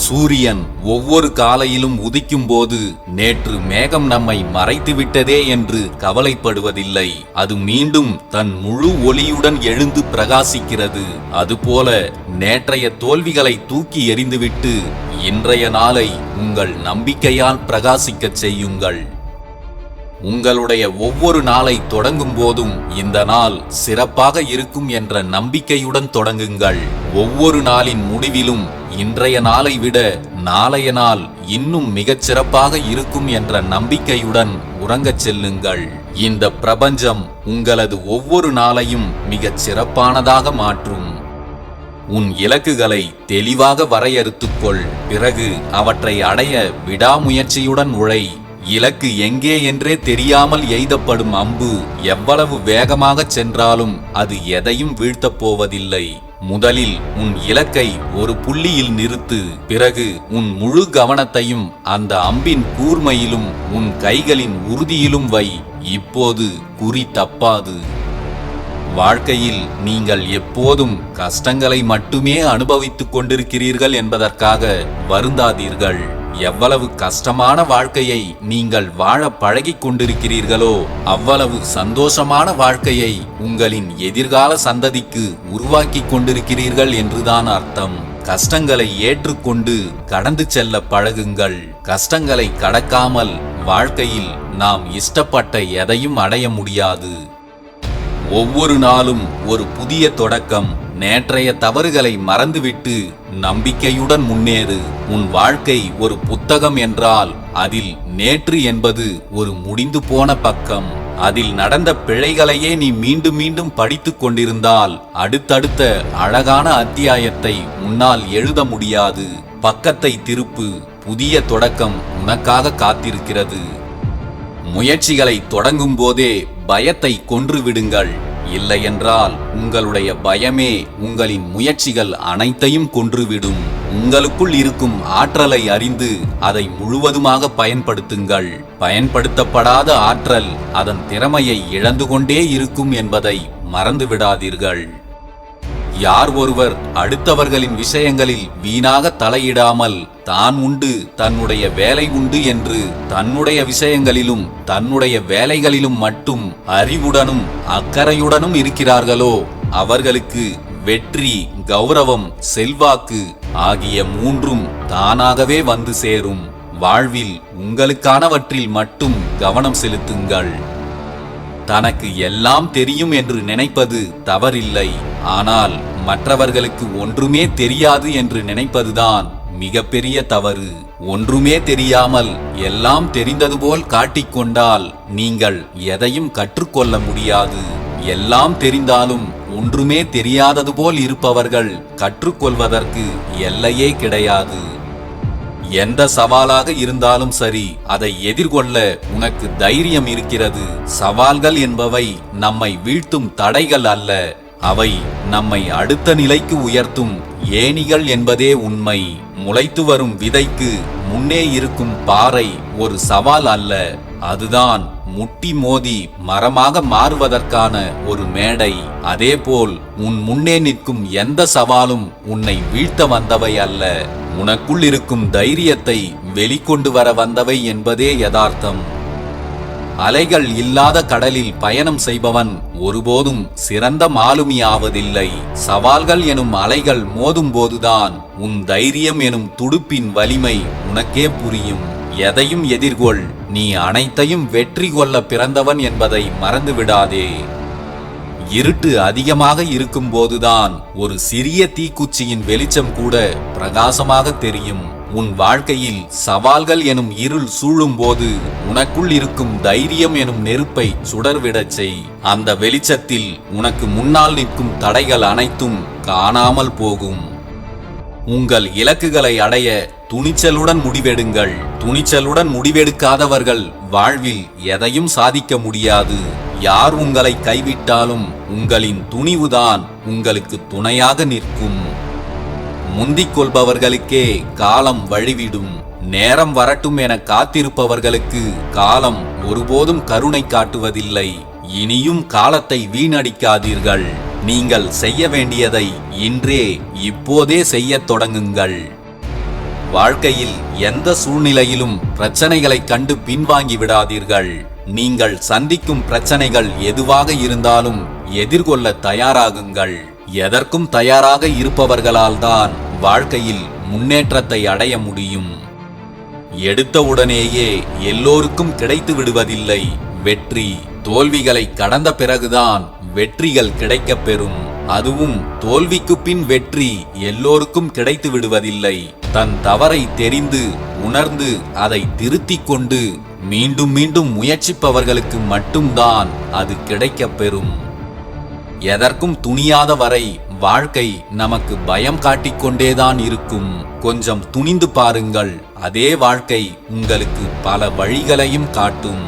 சூரியன் ஒவ்வொரு காலையிலும் உதிக்கும் போது நேற்று மேகம் நம்மை மறைத்துவிட்டதே என்று கவலைப்படுவதில்லை. அது மீண்டும் தன் முழு ஒளியுடன் எழுந்து பிரகாசிக்கிறது. அதுபோல நேற்றைய தோல்விகளை தூக்கி எறிந்துவிட்டு இன்றைய நாளை உங்கள் நம்பிக்கையால் பிரகாசிக்கச் செய்யுங்கள். உங்களுடைய ஒவ்வொரு நாளை தொடங்கும் போதும் இந்த நாள் சிறப்பாக இருக்கும் என்ற நம்பிக்கையுடன் தொடங்குங்கள். ஒவ்வொரு நாளின் முடிவிலும் இன்றைய நாளை விட நாளைய நாள் இன்னும் மிகச் சிறப்பாக இருக்கும் என்ற நம்பிக்கையுடன் உறங்கச் செல்லுங்கள். இந்த பிரபஞ்சம் உங்களது ஒவ்வொரு நாளையும் மிகச் சிறப்பானதாக மாற்றும். உன் இலக்குகளை தெளிவாக வரையறுத்துக்கொள். பிறகு அவற்றை அடைய விடாமுயற்சியுடன் உழை. இலக்கு எங்கே என்றே தெரியாமல் எய்தப்படும் அம்பு எவ்வளவு வேகமாக சென்றாலும் அது எதையும் வீழ்த்தப் போவதில்லை. முதலில் உன் இலக்கை ஒரு புள்ளியில் நிறுத்து. பிறகு உன் முழு கவனத்தையும் அந்த அம்பின் கூர்மையிலும் உன் கைகளின் உறுதியிலும் வை. இப்போது குறி தப்பாது. வாழ்க்கையில் நீங்கள் எப்போதும் கஷ்டங்களை மட்டுமே அனுபவித்துக் கொண்டிருக்கிறீர்கள் என்பதற்காக வருந்தாதீர்கள். எவ்வளவு கஷ்டமான வாழ்க்கையை நீங்கள் வாழ பழகிக் கொண்டிருக்கிறீர்களோ அவ்வளவு சந்தோஷமான வாழ்க்கையை உங்களின் எதிர்கால சந்ததிக்கு உருவாக்கி கொண்டிருக்கிறீர்கள் என்றுதான் அர்த்தம். கஷ்டங்களை ஏற்றுக்கொண்டு கடந்து செல்ல பழகுங்கள். கஷ்டங்களை கடக்காமல் வாழ்க்கையில் நாம் இஷ்டப்பட்ட எதையும் அடைய முடியாது. ஒவ்வொரு நாளும் ஒரு புதிய தொடக்கம். நேற்றைய தவறுகளை மறந்துவிட்டு நம்பிக்கையுடன் முன்னேறு. உன் வாழ்க்கை ஒரு புத்தகம் என்றால் அதில் நேற்று என்பது ஒரு முடிந்து போன பக்கம். அதில் நடந்த பிழைகளையே நீ மீண்டும் மீண்டும் படித்துக் கொண்டிருந்தால் அடுத்தடுத்த அழகான அத்தியாயத்தை உன்னால் எழுத முடியாது. பக்கத்தை திருப்பு. புதிய தொடக்கம் உனக்காக காத்திருக்கிறது. முயற்சிகளை தொடங்கும் போதே பயத்தை கொன்று விடுங்கள். இல்லையென்றால் உங்களுடைய பயமே உங்களின் முயற்சிகள் அனைத்தையும் கொன்றுவிடும். உங்களுக்குள் இருக்கும் ஆற்றலை அறிந்து அதை முழுவதுமாக பயன்படுத்துங்கள். பயன்படுத்தப்படாத ஆற்றல் அதன் திறமையை இழந்து கொண்டே இருக்கும் என்பதை மறந்துவிடாதீர்கள். யார் ஒருவர் அடுத்தவர்களின் விஷயங்களில் வீணாக தலையிடாமல் தான் உண்டு தன்னுடைய வேலை உண்டு என்று தன்னுடைய விஷயங்களிலும் தன்னுடைய வேலைகளிலும் மட்டும் அறிவுடனும் அக்கறையுடனும் இருக்கிறார்களோ அவர்களுக்கு வெற்றி, கௌரவம், செல்வாக்கு ஆகிய மூன்றும் தானாகவே வந்து சேரும். வாழ்வில் உங்களுக்கானவற்றில் மட்டும் கவனம் செலுத்துங்கள். தனக்கு எல்லாம் தெரியும் என்று நினைப்பது தவறில்லை. ஆனால் மற்றவர்களுக்கு ஒன்றுமே தெரியாது என்று நினைப்பதுதான் மிகப்பெரிய தவறு. ஒன்றுமே தெரியாமல் எல்லாம் தெரிந்தது போல் காட்டிக்கொண்டால் நீங்கள் எதையும் கற்றுக்கொள்ள முடியாது. எல்லாம் தெரிந்தாலும் ஒன்றுமே தெரியாதது போல் இருப்பவர்கள் கற்றுக்கொள்வதற்கு எல்லையே கிடையாது. எந்த சவாலாக இருந்தாலும் சரி, அதை எதிர்கொள்ள உனக்கு தைரியம் இருக்கிறது. சவால்கள் என்பவை நம்மை வீழ்த்தும் தடைகள் அல்ல, அவை நம்மை அடுத்த நிலைக்கு உயர்த்தும் ஏணிகள் என்பதே உண்மை. முளைத்து வரும் விதைக்கு முன்னே இருக்கும் பாறை ஒரு சவால் அல்ல, அதுதான் முட்டி மோதி மரமாக மாறுவதற்கான ஒரு மேடை. அதேபோல் உன் முன்னே நிற்கும் எந்த சவாலும் உன்னை வீழ்த்த வந்தவை அல்ல, உனக்குள் இருக்கும் தைரியத்தை வெளிக்கொண்டு வர வந்தவை என்பதே யதார்த்தம். அலைகள் இல்லாத கடலில் பயணம் செய்பவன் ஒருபோதும் சிறந்த மாலுமி ஆவதில்லை. சவால்கள் எனும் அலைகள் மோதும் போதுதான் உன் தைரியம் எனும் துடுப்பின் வலிமை உனக்கே புரியும். எதையும் எதிர்கொள். நீ அனைத்தையும் வெற்றி கொள்ள பிறந்தவன் என்பதை மறந்துவிடாதே. இருட்டு அதிகமாக இருக்கும் போதுதான் ஒரு சிறிய தீக்குச்சியின் வெளிச்சம் கூட பிரகாசமாக தெரியும். உன் வாழ்க்கையில் சவால்கள் எனும் இருள் சூழும் போது உனக்குள் இருக்கும் தைரியம் எனும் நெருப்பை சுடர்விடச் செய். அந்த வெளிச்சத்தில் உனக்கு முன்னால் நிற்கும் தடைகள் அனைத்தும் காணாமல் போகும். உங்கள் இலக்குகளை அடைய துணிச்சலுடன் முடிவெடுங்கள். துணிச்சலுடன் முடிவெடுக்காதவர்கள் வாழ்வில் எதையும் சாதிக்க முடியாது. யார் உங்களை கைவிட்டாலும் உங்களின் துணிவுதான் உங்களுக்கு துணையாக நிற்கும். முந்திக் கொள்பவர்களுக்கே காலம் வழிவிடும். நேரம் வரட்டும் என காத்திருப்பவர்களுக்கு காலம் ஒருபோதும் கருணை காட்டுவதில்லை. இனியும் காலத்தை வீணடிக்காதீர்கள். நீங்கள் செய்ய வேண்டியதை இன்றே இப்போதே செய்யத் தொடங்குங்கள். வாழ்க்கையில் எந்த சூழ்நிலையிலும் பிரச்சனைகளை கண்டு பின்வாங்கி விடாதீர்கள். நீங்கள் சந்திக்கும் பிரச்சனைகள் எதுவாக இருந்தாலும் எதிர்கொள்ள தயாராகுங்கள். எதற்கும் தயாராக இருப்பவர்களால் தான் வாழ்க்கையில் முன்னேற்றத்தை அடைய முடியும். எடுத்தவுடனேயே எல்லோருக்கும் கிடைத்து விடுவதில்லை வெற்றி. தோல்விகளை கடந்த பிறகுதான் வெற்றிகள் கிடைக்கப் பெறும். அதுவும் தோல்விக்கு பின் வெற்றி எல்லோருக்கும் கிடைத்து விடுவதில்லை. தன் தவறை தெரிந்து உணர்ந்து அதை திருத்திக் கொண்டு மீண்டும் மீண்டும் முயற்சிப்பவர்களுக்கு மட்டும்தான் அது கிடைக்கப் பெறும். எதற்கும் துணியாத வரை வாழ்க்கை நமக்கு பயம் காட்டிக்கொண்டேதான் இருக்கும். கொஞ்சம் துணிந்து பாருங்கள், அதே வாழ்க்கை உங்களுக்கு பல வழிகளையும் காட்டும்.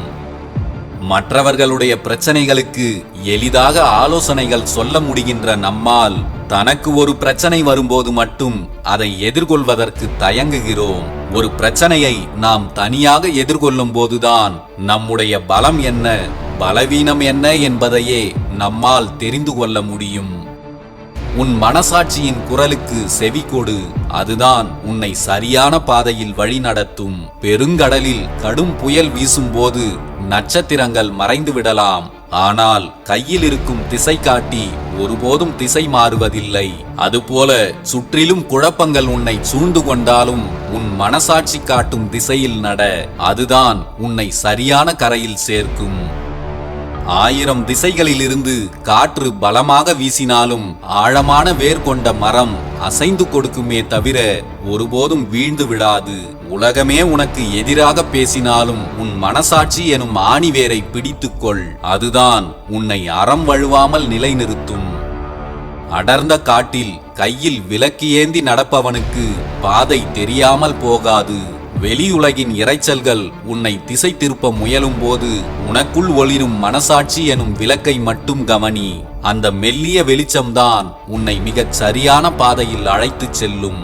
மற்றவர்களுடைய பிரச்சனைகளுக்கு எளிதாக ஆலோசனைகள் சொல்ல முடிகின்ற நம்மால் தனக்கு ஒரு பிரச்சனை வரும்போது மட்டும் அதை எதிர்கொள்வதற்கு தயங்குகிறோம். ஒரு பிரச்சனையை நாம் தனியாக எதிர்கொள்ளும் போதுதான் நம்முடைய பலம் என்ன, பலவீனம் என்ன என்பதையே நம்மால் தெரிந்து கொள்ள முடியும். உன் மனசாட்சியின் குரலுக்கு செவி கொடு. அதுதான் உன்னை சரியான பாதையில் வழி நடத்தும். பெருங்கடலில் கடும் புயல் வீசும்போது நட்சத்திரங்கள் மறைந்து விடலாம். ஆனால் கையில் இருக்கும் திசை காட்டி ஒருபோதும் திசை மாறுவதில்லை. அதுபோல சுற்றிலும் குழப்பங்கள் உன்னை சூழ்ந்து கொண்டாலும் உன் மனசாட்சி காட்டும் திசையில் நட. அதுதான் உன்னை சரியான கரையில் சேர்க்கும். 1000 திசைகளிலிருந்து காற்று பலமாக வீசினாலும் ஆழமான வேர் கொண்ட மரம் அசைந்து கொடுக்குமே தவிர ஒருபோதும் வீழ்ந்து விடாது. உலகமே உனக்கு எதிராக பேசினாலும் உன் மனசாட்சி எனும் ஆணிவேரை பிடித்துக்கொள். அதுதான் உன்னை அறம் வழுவாமல் நிலைநிறுத்தும். அடர்ந்த காட்டில் கையில் விளக்கு ஏந்தி நடப்பவனுக்கு பாதை தெரியாமல் போகாது. வெளியுலகின் இரைச்சல்கள் உன்னை திசை திருப்ப முயலும் போது உனக்குள் ஒளிரும் மனசாட்சி எனும் விளக்கை மட்டும் கவனி. அந்த மெல்லிய வெளிச்சம்தான் உன்னை மிகச் சரியான பாதையில் அழைத்துச் செல்லும்.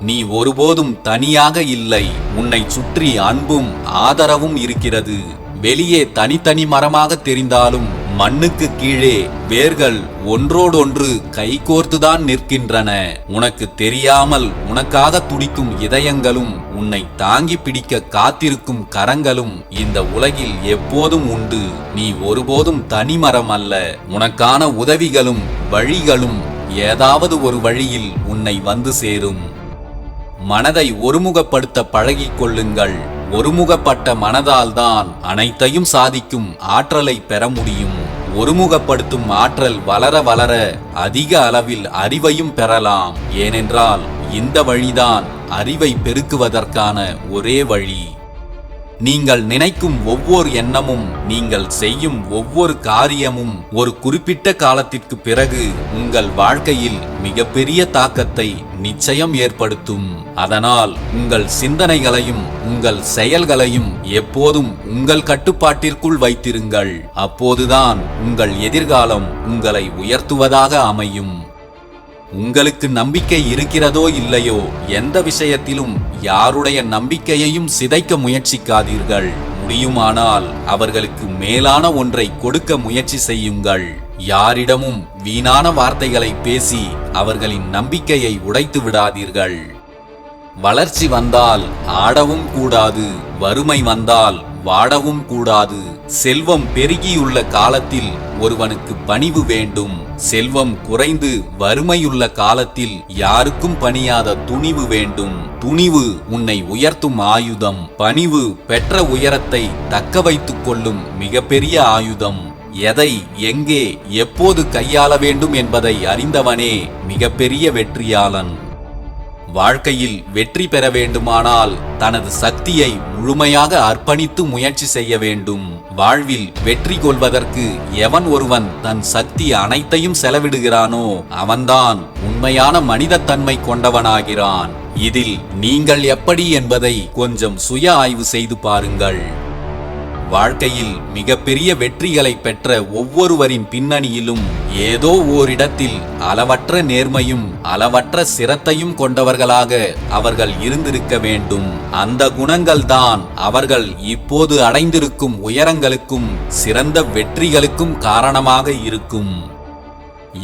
நீ ஒருபோதும் தனியாக இல்லை. உன்னை சுற்றி அன்பும் ஆதரவும் இருக்கிறது. வெளியே தனித்தனி மரமாக தெரிந்தாலும் மண்ணுக்கு கீழே வேர்கள் ஒன்றோடொன்று கைகோர்த்துதான் நிற்கின்றன. உனக்கு தெரியாமல் உனக்காக துடிக்கும் இதயங்களும் உன்னை தாங்கி பிடிக்க காத்திருக்கும் கரங்களும் இந்த உலகில் எப்போதும் உண்டு. நீ ஒருபோதும் தனிமரம் அல்ல. உனக்கான உதவிகளும் வழிகளும் ஏதாவது ஒரு வழியில் உன்னை வந்து சேரும். மனதை ஒருமுகப்படுத்த பழகிக் கொள்ளுங்கள். ஒருமுகப்பட்ட மனதால் தான் அனைத்தையும் சாதிக்கும் ஆற்றலை பெற முடியும். ஒருமுகப்படுத்தும் ஆற்றல் வளர வளர அதிக அளவில் அறிவையும் பெறலாம். ஏனென்றால் இந்த வழிதான் அறிவை பெருக்குவதற்கான ஒரே வழி. நீங்கள் நினைக்கும் ஒவ்வொரு எண்ணமும், நீங்கள் செய்யும் ஒவ்வொரு காரியமும் ஒரு குறிப்பிட்ட காலத்திற்கு பிறகு உங்கள் வாழ்க்கையில் மிகப்பெரிய தாக்கத்தை நிச்சயம் ஏற்படுத்தும். அதனால் உங்கள் சிந்தனைகளையும் உங்கள் செயல்களையும் எப்போதும் உங்கள் கட்டுப்பாட்டிற்குள் வைத்திருங்கள். அப்போதுதான் உங்கள் எதிர்காலம் உங்களை உயர்த்துவதாக அமையும். உங்களுக்கு நம்பிக்கை இருக்கிறதோ இல்லையோ, எந்த விஷயத்திலும் யாருடைய நம்பிக்கையையும் சிதைக்க முயற்சிக்காதீர்கள். முடியுமானால் அவர்களுக்கு மேலான ஒன்றை கொடுக்க முயற்சி செய்யுங்கள். யாரிடமும் வீணான வார்த்தைகளை பேசி அவர்களின் நம்பிக்கையை உடைத்து விடாதீர்கள். வளர்ச்சி வந்தால் ஆடவும் கூடாது, வறுமை வந்தால் வாடவும் கூடாது. செல்வம் பெருகியுள்ள காலத்தில் ஒருவனுக்கு பணிவு வேண்டும். செல்வம் குறைந்து வறுமையுள்ள காலத்தில் யாருக்கும் பணியாத துணிவு வேண்டும். துணிவு உன்னை உயர்த்தும் ஆயுதம். பணிவு பெற்ற உயரத்தை தக்க வைத்துக் கொள்ளும் மிகப்பெரிய ஆயுதம். எதை எங்கே எப்போது கையாள வேண்டும் என்பதை அறிந்தவனே மிகப்பெரிய வெற்றியாளன். வாழ்க்கையில் வெற்றி பெற வேண்டுமானால் தனது சக்தியை முழுமையாக அர்ப்பணித்து முயற்சி செய்ய வேண்டும். வாழ்வில் வெற்றி கொள்வதற்கு எவன் ஒருவன் தன் சக்தி அனைத்தையும் செலவிடுகிறானோ அவன்தான் உண்மையான மனிதத்தன்மை கொண்டவனாகிறான். இதில் நீங்கள் எப்படி என்பதை கொஞ்சம் சுய ஆய்வு செய்து பாருங்கள். வாழ்க்கையில் மிகப்பெரிய வெற்றிகளை பெற்ற ஒவ்வொருவரின் பின்னணியிலும் ஏதோ ஓரிடத்தில் அளவற்ற நேர்மையும் அளவற்ற சிரத்தையும் கொண்டவர்களாக அவர்கள் இருந்திருக்க வேண்டும். அந்த குணங்கள் தான் அவர்கள் இப்போது அடைந்திருக்கும் உயரங்களுக்கும் சிறந்த வெற்றிகளுக்கும் காரணமாக இருக்கும்.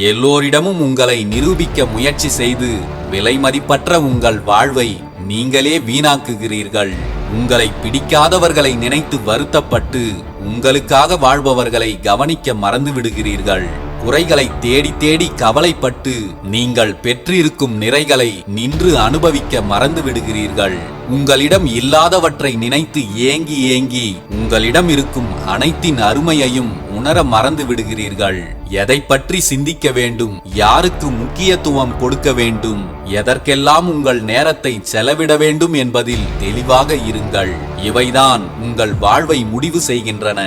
எல்லோரிடமும் உங்களை நிரூபிக்க முயற்சி செய்து விலைமதிப்பற்ற உங்கள் வாழ்வை நீங்களே வீணாக்குகிறீர்கள். உங்களை பிடிக்காதவர்களை நினைத்து வருத்தப்பட்டு உங்களுக்காக வாழ்பவர்களை கவனிக்க மறந்து விடுகிறீர்கள். குறைகளை தேடி தேடி கவலைப்பட்டு நீங்கள் பெற்றிருக்கும் நிறைகளை நின்று அனுபவிக்க மறந்து விடுகிறீர்கள். உங்களிடம் இல்லாதவற்றை நினைத்து ஏங்கி ஏங்கி உங்களிடம் இருக்கும் அனைத்தின் அருமையையும் உணர மறந்து விடுகிறீர்கள். எதை பற்றி சிந்திக்க வேண்டும், யாருக்கு முக்கியத்துவம் கொடுக்க வேண்டும், எதற்கெல்லாம் உங்கள் நேரத்தை செலவிட வேண்டும் என்பதில் தெளிவாக இருங்கள். இவைதான் உங்கள் வாழ்வை முடிவு செய்கின்றன.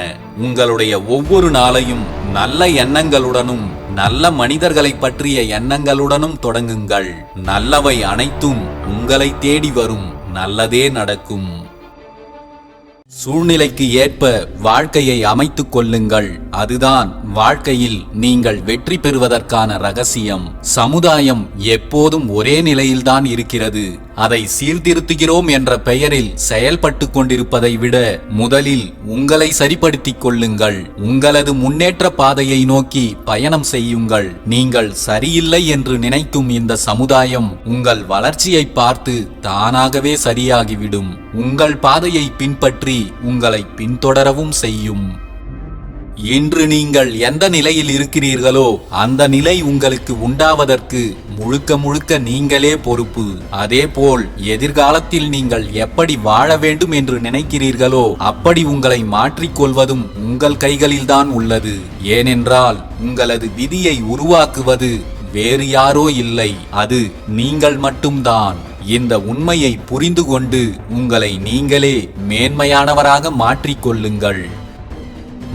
உங்களுடைய ஒவ்வொரு நாளையும் நல்ல எண்ணங்களுடனும் நல்ல மனிதர்களை பற்றிய எண்ணங்களுடனும் தொடங்குங்கள். நல்லவை அனைத்தும் உங்களை தேடி வரும். நல்லதே நடக்கும். சூழ்நிலைக்கு ஏற்ப வாழ்க்கையை அமைத்துக் கொள்ளுங்கள். அதுதான் வாழ்க்கையில் நீங்கள் வெற்றி பெறுவதற்கான ரகசியம். சமுதாயம் எப்போதும் ஒரே நிலையில்தான் இருக்கிறது. அதை சீர்திருத்துகிறோம் என்ற பெயரில் செயல்பட்டு கொண்டிருப்பதை விட முதலில் உங்களை சரிப்படுத்திக் கொள்ளுங்கள். உங்களது முன்னேற்ற பாதையை நோக்கி பயணம் செய்யுங்கள். நீங்கள் சரியில்லை என்று நினைக்கும் இந்த சமுதாயம் உங்கள் வளர்ச்சியை பார்த்து தானாகவே சரியாகிவிடும். உங்கள் பாதையை பின்பற்றி உங்களை பின்தொடரவும் செய்யும். இன்று நீங்கள் எந்த நிலையில் இருக்கிறீர்களோ அந்த நிலை உங்களுக்கு உண்டாவதற்கு முழுக்க முழுக்க நீங்களே பொறுப்பு. அதேபோல் எதிர்காலத்தில் நீங்கள் எப்படி வாழ வேண்டும் என்று நினைக்கிறீர்களோ அப்படி உங்களை மாற்றிக்கொள்வதும் உங்கள் கைகளில்தான் உள்ளது. ஏனென்றால் உங்களது விதியை உருவாக்குவது வேறு யாரோ இல்லை, அது நீங்கள் மட்டும்தான். இந்த உண்மையை புரிந்து கொண்டு உங்களை நீங்களே மேன்மையானவராக மாற்றிக்கொள்ளுங்கள்.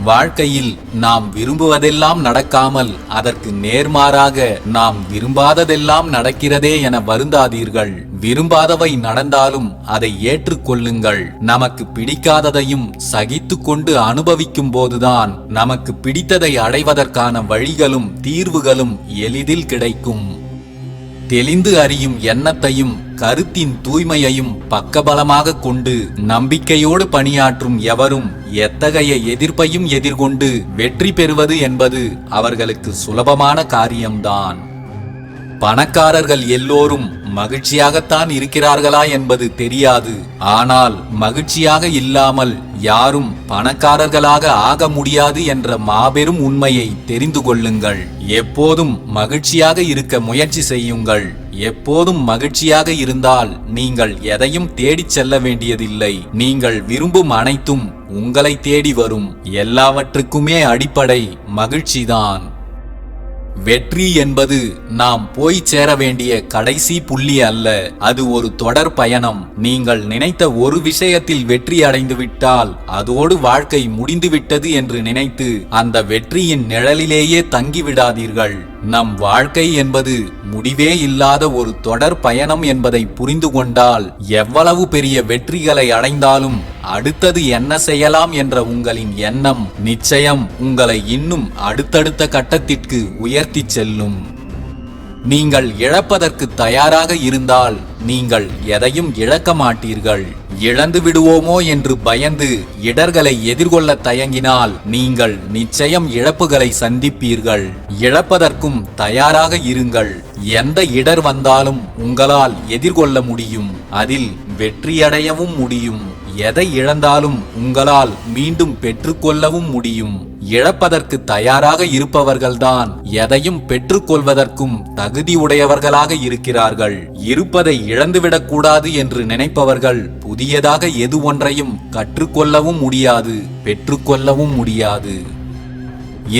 வாழ்க்கையில் நாம் விரும்புவதெல்லாம் நடக்காமல் அதற்கு நேர்மாறாக நாம் விரும்பாததெல்லாம் நடக்கிறதே என வருந்தாதீர்கள். விரும்பாதவை நடந்தாலும் அதை ஏற்றுக்கொள்ளுங்கள். நமக்கு பிடிக்காததையும் சகித்து கொண்டு அனுபவிக்கும் போதுதான் நமக்கு பிடித்ததை அடைவதற்கான வழிகளும் தீர்வுகளும் எளிதில் கிடைக்கும். தெளிந்து அறியும் எண்ணத்தையும் கருத்தின் தூய்மையையும் பக்கபலமாக கொண்டு நம்பிக்கையோடு பணியாற்றும் எவரும் எத்தகைய எதிர்ப்பையும் எதிர்கொண்டு வெற்றி பெறுவது என்பது அவர்களுக்கு சுலபமான காரியம்தான். பணக்காரர்கள் எல்லோரும் மகிழ்ச்சியாகத்தான் இருக்கிறார்களா என்பது தெரியாது. ஆனால் மகிழ்ச்சியாக இல்லாமல் யாரும் பணக்காரர்களாக ஆக முடியாது என்ற மாபெரும் உண்மையை தெரிந்து கொள்ளுங்கள். எப்போதும் மகிழ்ச்சியாக இருக்க முயற்சி செய்யுங்கள். எப்போதும் மகிழ்ச்சியாக இருந்தால் நீங்கள் எதையும் தேடிச் செல்ல வேண்டியதில்லை. நீங்கள் விரும்பும் அனைத்தும் உங்களை தேடி வரும். எல்லாவற்றுக்குமே அடிப்படை மகிழ்ச்சிதான். வெற்றி என்பது நாம் போய் சேர வேண்டிய கடைசி புள்ளி அல்ல, அது ஒரு தொடர் பயணம். நீங்கள் நினைத்த ஒரு விஷயத்தில் வெற்றி அடைந்து விட்டால் அதோடு வாழ்க்கை முடிந்துவிட்டது என்று நினைத்து அந்த வெற்றியின் நிழலிலேயே தங்கிவிடாதீர்கள். நம் வாழ்க்கை என்பது முடிவே இல்லாத ஒரு தொடர் பயணம் என்பதை புரிந்து கொண்டால் எவ்வளவு பெரிய வெற்றிகளை அடைந்தாலும் அடுத்தது என்ன செய்யலாம் என்ற உங்களின் எண்ணம் நிச்சயம் உங்களை இன்னும் அடுத்தடுத்த கட்டத்திற்கு உயர்த்தி செல்லும். நீங்கள் இழப்பதற்கு தயாராக இருந்தால் நீங்கள் எதையும் இழக்க மாட்டீர்கள். இழந்து விடுவோமோ என்று பயந்து இடர்களை எதிர்கொள்ள தயங்கினால் நீங்கள் நிச்சயம் இழப்புகளை சந்திப்பீர்கள். இழப்பதற்கும் தயாராக இருங்கள். எந்த இடர் வந்தாலும் உங்களால் எதிர்கொள்ள முடியும். அதில் வெற்றியடையவும் முடியும். எதை இழந்தாலும் உங்களால் மீண்டும் பெற்றுக்கொள்ளவும் முடியும். இழப்பதற்கு தயாராக இருப்பவர்கள்தான் எதையும் பெற்றுக்கொள்வதற்கும் தகுதி உடையவர்களாக இருக்கிறார்கள். இருப்பதை இழந்துவிடக் கூடாது என்று நினைப்பவர்கள் புதியதாக எது ஒன்றையும் கற்றுக்கொள்ளவும் முடியாது, பெற்றுக்கொள்ளவும் முடியாது.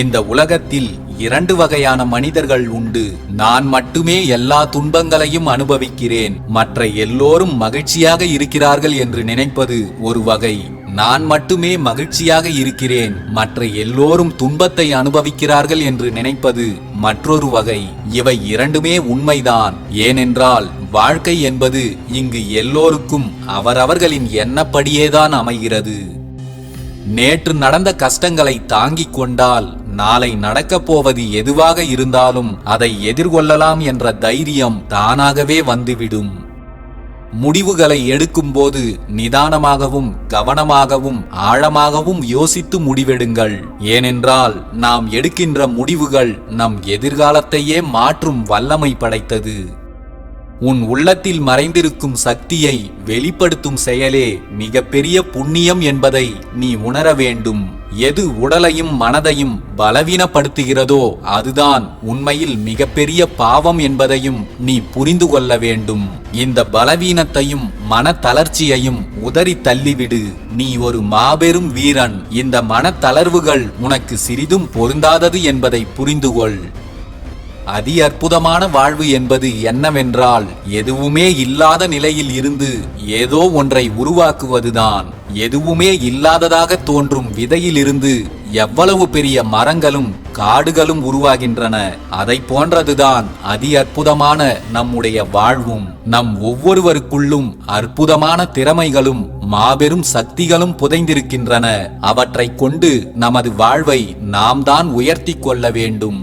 இந்த உலகத்தில் 2 வகையான மனிதர்கள் உண்டு. நான் மட்டுமே எல்லா துன்பங்களையும் அனுபவிக்கிறேன், மற்ற எல்லோரும் மகிழ்ச்சியாக இருக்கிறார்கள் என்று நினைப்பது ஒரு வகை. நான் மட்டுமே மகிழ்ச்சியாக இருக்கிறேன், மற்ற எல்லோரும் துன்பத்தை அனுபவிக்கிறார்கள் என்று நினைப்பது மற்றொரு வகை. இவை இரண்டுமே உண்மைதான். ஏனென்றால் வாழ்க்கை என்பது இங்கு எல்லோருக்கும் அவரவர்களின் எண்ணப்படியேதான் அமைகிறது. நேற்று நடந்த கஷ்டங்களை தாங்கிக் கொண்டால் நாளை நடக்கப் போவது எதுவாக இருந்தாலும் அதை எதிர்கொள்ளலாம் என்ற தைரியம் தானாகவே வந்துவிடும். முடிவுகளை எடுக்கும்போது நிதானமாகவும் கவனமாகவும் ஆழமாகவும் யோசித்து முடிவெடுங்கள். ஏனென்றால் நாம் எடுக்கின்ற முடிவுகள் நம் எதிர்காலத்தையே மாற்றும் வல்லமை படைத்தது. உன் உள்ளத்தில் மறைந்திருக்கும் சக்தியை வெளிப்படுத்தும் செயலே மிகப்பெரிய புண்ணியம் என்பதை நீ உணர வேண்டும். எது உடலையும் மனதையும் பலவீனப்படுத்துகிறதோ அதுதான் உண்மையில் மிகப்பெரிய பாவம் என்பதையும் நீ புரிந்து கொள்ள வேண்டும். இந்த பலவீனத்தையும் மனத்தளர்ச்சியையும் உதறி தள்ளிவிடு. நீ ஒரு மாபெரும் வீரன். இந்த மனத்தளர்வுகள் உனக்கு சிறிதும் பொருந்தாதது என்பதை புரிந்துகொள். அதி அற்புதமான வாழ்வு என்பது என்னவென்றால் எதுவுமே இல்லாத நிலையில் இருந்து ஏதோ ஒன்றை உருவாக்குவதுதான். எதுவுமே இல்லாததாக தோன்றும் விதையிலிருந்து எவ்வளவு பெரிய மரங்களும் காடுகளும் உருவாகின்றன. அதை போன்றதுதான் அதி அற்புதமான நம்முடைய வாழ்வும். நம் ஒவ்வொருவருக்குள்ளும் அற்புதமான திறமைகளும் மாபெரும் சக்திகளும் புதைந்திருக்கின்றன. அவற்றை கொண்டு நமது வாழ்வை நாம் தான் உயர்த்தி கொள்ள வேண்டும்.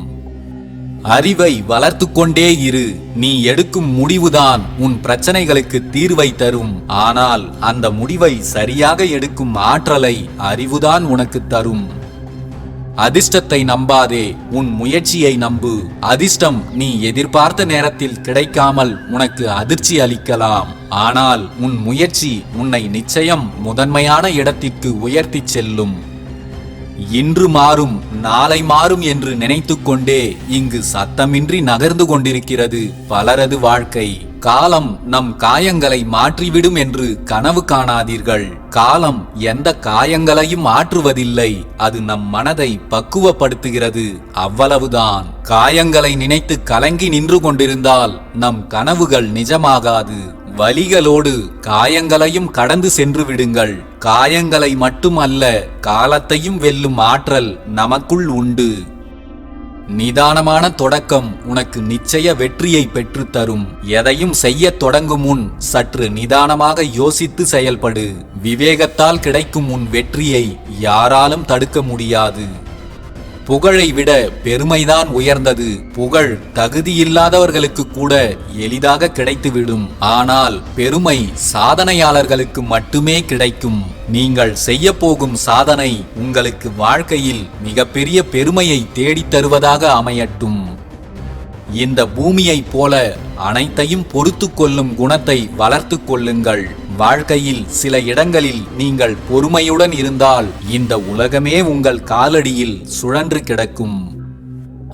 அறிவை வளர்த்து கொண்டே இரு. நீ எடுக்கும் முடிவுதான் உன் பிரச்சனைகளுக்கு தீர்வை தரும். ஆனால் அந்த முடிவை சரியாக எடுக்கும் ஆற்றலை அறிவுதான் உனக்கு தரும். அதிர்ஷ்டத்தை நம்பாதே, உன் முயற்சியை நம்பு. அதிர்ஷ்டம் நீ எதிர்பார்த்த நேரத்தில் கிடைக்காமல் உனக்கு அதிர்ச்சி அளிக்கலாம். ஆனால் உன் முயற்சி உன்னை நிச்சயம் முதன்மையான இடத்திற்கு உயர்த்தி செல்லும். இன்று மாறும் நாளை மாறும் என்று நினைத்து கொண்டே இங்கு சத்தமின்றி நகர்ந்து கொண்டிருக்கிறது பலரது வாழ்க்கை. காலம் நம் காயங்களை மாற்றிவிடும் என்று கனவு காணாதீர்கள். காலம் எந்த காயங்களையும் மாற்றுவதில்லை. அது நம் மனதை பக்குவப்படுத்துகிறது, அவ்வளவுதான். காயங்களை நினைத்து கலங்கி நின்று கொண்டிருந்தால் நம் கனவுகள் நிஜமாகாது. வலிகளோடு காயங்களையும் கடந்து சென்று விடுங்கள். காயங்களை மட்டுமல்ல, காலத்தையும் வெல்லும் ஆற்றல் நமக்குள் உண்டு. நிதானமான தொடக்கம் உனக்கு நிச்சய வெற்றியை பெற்றுத்தரும். எதையும் செய்ய தொடங்கும் முன் சற்று நிதானமாக யோசித்து செயல்படு. விவேகத்தால் கிடைக்கும் உன் வெற்றியை யாராலும் தடுக்க முடியாது. புகழை விட பெருமைதான் உயர்ந்தது. புகழ் தகுதியில்லாதவர்களுக்கு கூட எளிதாக கிடைத்துவிடும். ஆனால் பெருமை சாதனையாளர்களுக்கு மட்டுமே கிடைக்கும். நீங்கள் செய்ய போகும் சாதனை உங்களுக்கு வாழ்க்கையில் மிகப்பெரிய பெருமையை தேடித் தருவதாக அமையட்டும். இந்த பூமியைப் போல அனைத்தையும் பொறுத்து கொள்ளும் குணத்தை வளர்த்து கொள்ளுங்கள். வாழ்க்கையில் சில இடங்களில் நீங்கள் பொறுமையுடன் இருந்தால் இந்த உலகமே உங்கள் காலடியில் சுழன்று கிடக்கும்.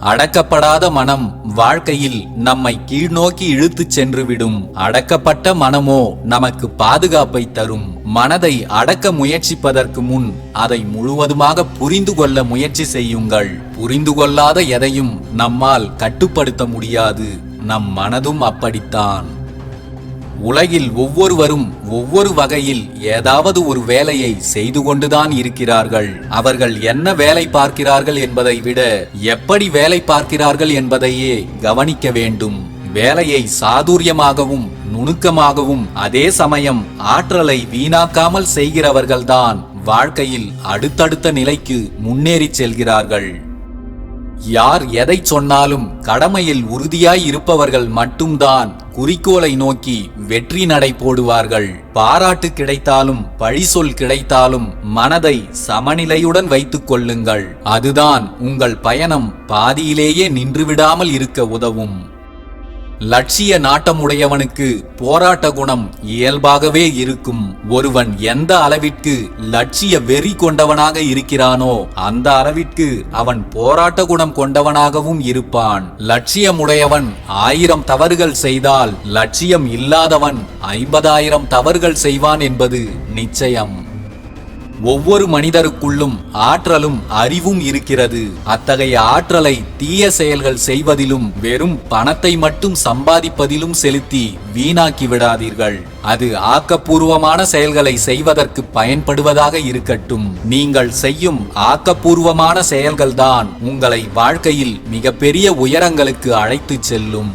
அடக்கப்படாத மனம் வாழ்க்கையில் நம்மை கீழ்நோக்கி இழுத்துச் சென்றுவிடும். அடக்கப்பட்ட மனமோ நமக்கு பாதுகாப்பை தரும். மனதை அடக்க முயற்சிப்பதற்கு முன் அதை முழுவதுமாக புரிந்து கொள்ள முயற்சி செய்யுங்கள். புரிந்து கொள்ளாத எதையும் நம்மால் கட்டுப்படுத்த முடியாது. நம் மனதும் அப்படித்தான். உலகில் ஒவ்வொருவரும் ஒவ்வொரு வகையில் ஏதாவது ஒரு வேலையை செய்து கொண்டுதான் இருக்கிறார்கள். அவர்கள் என்ன வேலை பார்க்கிறார்கள் என்பதை விட எப்படி வேலை பார்க்கிறார்கள் என்பதையே கவனிக்க வேண்டும். வேலையை சாதுரியமாகவும் நுணுக்கமாகவும் அதே சமயம் ஆற்றலை வீணாக்காமல் செய்கிறவர்கள்தான் வாழ்க்கையில் அடுத்தடுத்த நிலைக்கு முன்னேறி செல்கிறார்கள். யார் எதை சொன்னாலும் கடமையில் உறுதியாய் இருப்பவர்கள் மட்டும்தான் குறிக்கோளை நோக்கி வெற்றி நடை போடுவார்கள். பாராட்டு கிடைத்தாலும் பழி சொல் கிடைத்தாலும் மனதை சமநிலையுடன் வைத்துக் கொள்ளுங்கள். அதுதான் உங்கள் பயணம் பாதியிலேயே நின்றுவிடாமல் இருக்க உதவும். லட்சிய நாட்டமுடையவனுக்கு போராட்ட குணம் இயல்பாகவே இருக்கும். ஒருவன் எந்த அளவிற்கு லட்சிய வெறி கொண்டவனாக இருக்கிறானோ அந்த அளவிற்கு அவன் போராட்ட குணம் கொண்டவனாகவும் இருப்பான். லட்சியமுடையவன் 1000 தவறுகள் செய்தால் லட்சியம் இல்லாதவன் 50,000 தவறுகள் செய்வான் என்பது நிச்சயம். ஒவ்வொரு மனிதருக்குள்ளும் ஆற்றலும் அறிவும் இருக்கிறது. அத்தகைய ஆற்றலை தீய செயல்கள் செய்வதிலும் வெறும் பணத்தை மட்டும் சம்பாதிப்பதிலும் செலுத்தி வீணாக்கி விடாதீர்கள். அது ஆக்கப்பூர்வமான செயல்களை செய்வதற்கு பயன்படுவதாக இருக்கட்டும். நீங்கள் செய்யும் ஆக்கப்பூர்வமான செயல்கள்தான் உங்களை வாழ்க்கையில் மிகப்பெரிய உயரங்களுக்கு அழைத்துச் செல்லும்.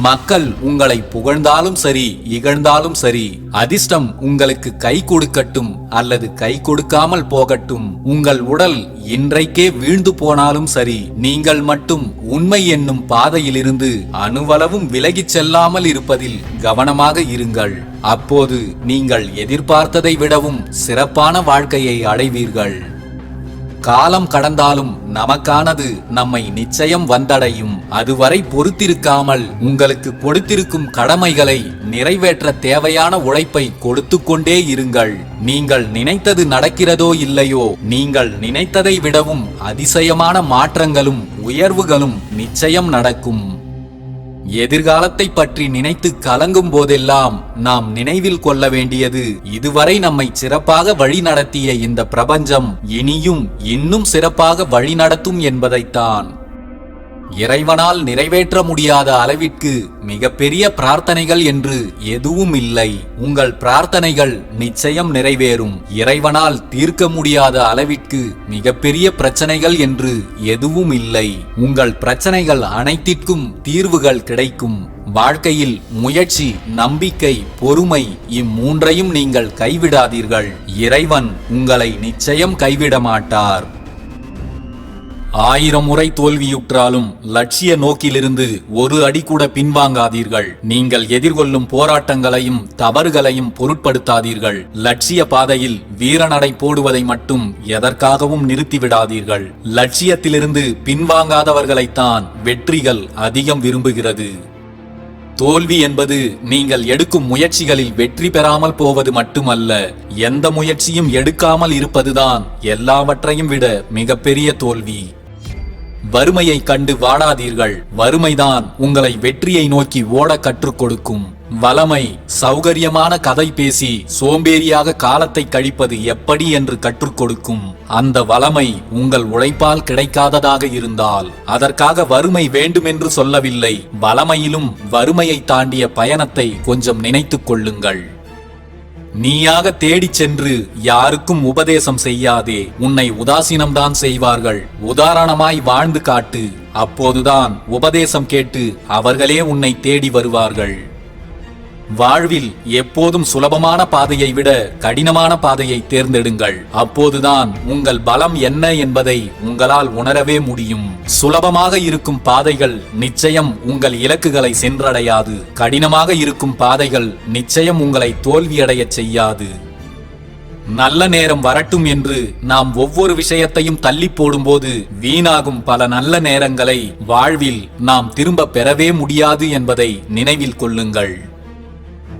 மக்கள் உங்களை புகழ்ந்தாலும் சரி இகழ்ந்தாலும் சரி, அதிர்ஷ்டம் உங்களுக்கு கை கொடுக்கட்டும் அல்லது கை கொடுக்காமல் போகட்டும். உங்கள் உடல் இன்றைக்கே வீழ்ந்து போனாலும் சரி, நீங்கள் மட்டும் உண்மை என்னும் பாதையிலிருந்து அணுவளவும் விலகிச் செல்லாமல் இருப்பதில் கவனமாக இருங்கள். அப்போது நீங்கள் எதிர்பார்த்ததை விடவும் சிறப்பான வாழ்க்கையை அடைவீர்கள். காலம் கடந்தாலும் நமக்கானது நம்மை நிச்சயம் வந்தடையும். அதுவரை பொறுத்திருக்காமல் உங்களுக்கு கொடுத்திருக்கும் கடமைகளை நிறைவேற்ற தேவையான உழைப்பை கொடுத்து கொண்டே இருங்கள். நீங்கள் நினைத்தது நடக்கிறதோ இல்லையோ, நீங்கள் நினைத்ததை விடவும் அதிசயமான மாற்றங்களும் உயர்வுகளும் நிச்சயம் நடக்கும். எதிர்காலத்தை பற்றி நினைத்து கலங்கும் போதெல்லாம் நாம் நினைவில் கொள்ள வேண்டியது, இதுவரை நம்மை சிறப்பாக வழி நடத்திய இந்த பிரபஞ்சம் இனியும் இன்னும் சிறப்பாக வழி நடத்தும் என்பதைத்தான். இறைவனால் நிறைவேற்ற முடியாத அளவிற்கு மிகப்பெரிய பிரார்த்தனைகள் என்று எதுவும் இல்லை. உங்கள் பிரார்த்தனைகள் நிச்சயம் நிறைவேறும். இறைவனால் தீர்க்க முடியாத அளவிற்கு மிகப்பெரிய பிரச்சனைகள் என்று எதுவும் இல்லை. உங்கள் பிரச்சனைகள் அனைத்திற்கும் தீர்வுகள் கிடைக்கும். வாழ்க்கையில் முயற்சி, நம்பிக்கை, பொறுமை இம்மூன்றையும் நீங்கள் கைவிடாதீர்கள். இறைவன் உங்களை நிச்சயம் கைவிட மாட்டார். 1000 முறை தோல்வியுற்றாலும் லட்சிய நோக்கிலிருந்து ஒரு அடி கூட பின்வாங்காதீர்கள். நீங்கள் எதிர்கொள்ளும் போராட்டங்களையும் தவறுகளையும் பொருட்படுத்தாதீர்கள். லட்சிய பாதையில் வீரநடை போடுவதை மட்டும் எதற்காகவும் நிறுத்திவிடாதீர்கள். லட்சியத்திலிருந்து பின்வாங்காதவர்களைத்தான் வெற்றிகள் அதிகம் விரும்புகிறது. தோல்வி என்பது நீங்கள் எடுக்கும் முயற்சிகளில் வெற்றி பெறாமல் போவது மட்டுமல்ல, எந்த முயற்சியும் எடுக்காமல் இருப்பதுதான் எல்லாவற்றையும் விட மிகப்பெரிய தோல்வி. வறுமையை கண்டு வாடாதீர்கள். வறுமைதான் உங்களை வெற்றியை நோக்கி ஓட கற்றுக் கொடுக்கும். வளமை சௌகரியமான கதை பேசி சோம்பேறியாக காலத்தை கழிப்பது எப்படி என்று கற்றுக் கொடுக்கும். அந்த வளமை உங்கள் உழைப்பால் கிடைக்காததாக இருந்தால் அதற்காக வறுமை வேண்டுமென்று சொல்லவில்லை. வளமையிலும் வறுமையை தாண்டிய பயணத்தை கொஞ்சம் நினைத்துக் கொள்ளுங்கள். நீயாக தேடிச் சென்று யாருக்கும் உபதேசம் செய்யாதே. உன்னை உதாசீனம்தான் செய்வார்கள். உதாரணமாய் வாழ்ந்து காட்டு. அப்போதுதான் உபதேசம் கேட்டு அவர்களே உன்னை தேடி வருவார்கள். வாழ்வில் எப்போதும் சுலபமான பாதையை விட கடினமான பாதையை தேர்ந்தெடுங்கள். அப்போதுதான் உங்கள் பலம் என்ன என்பதை உங்களால் உணரவே முடியும். சுலபமாக இருக்கும் பாதைகள் நிச்சயம் உங்கள் இலக்குகளை சென்றடையாது. கடினமாக இருக்கும் பாதைகள் நிச்சயம் உங்களை தோல்வியடைய செய்யாது. நல்ல நேரம் வரட்டும் என்று நாம் ஒவ்வொரு விஷயத்தையும் தள்ளி போடும்போது வீணாகும் பல நல்ல நேரங்களை வாழ்வில் நாம் திரும்ப பெறவே முடியாது என்பதை நினைவில் கொள்ளுங்கள்.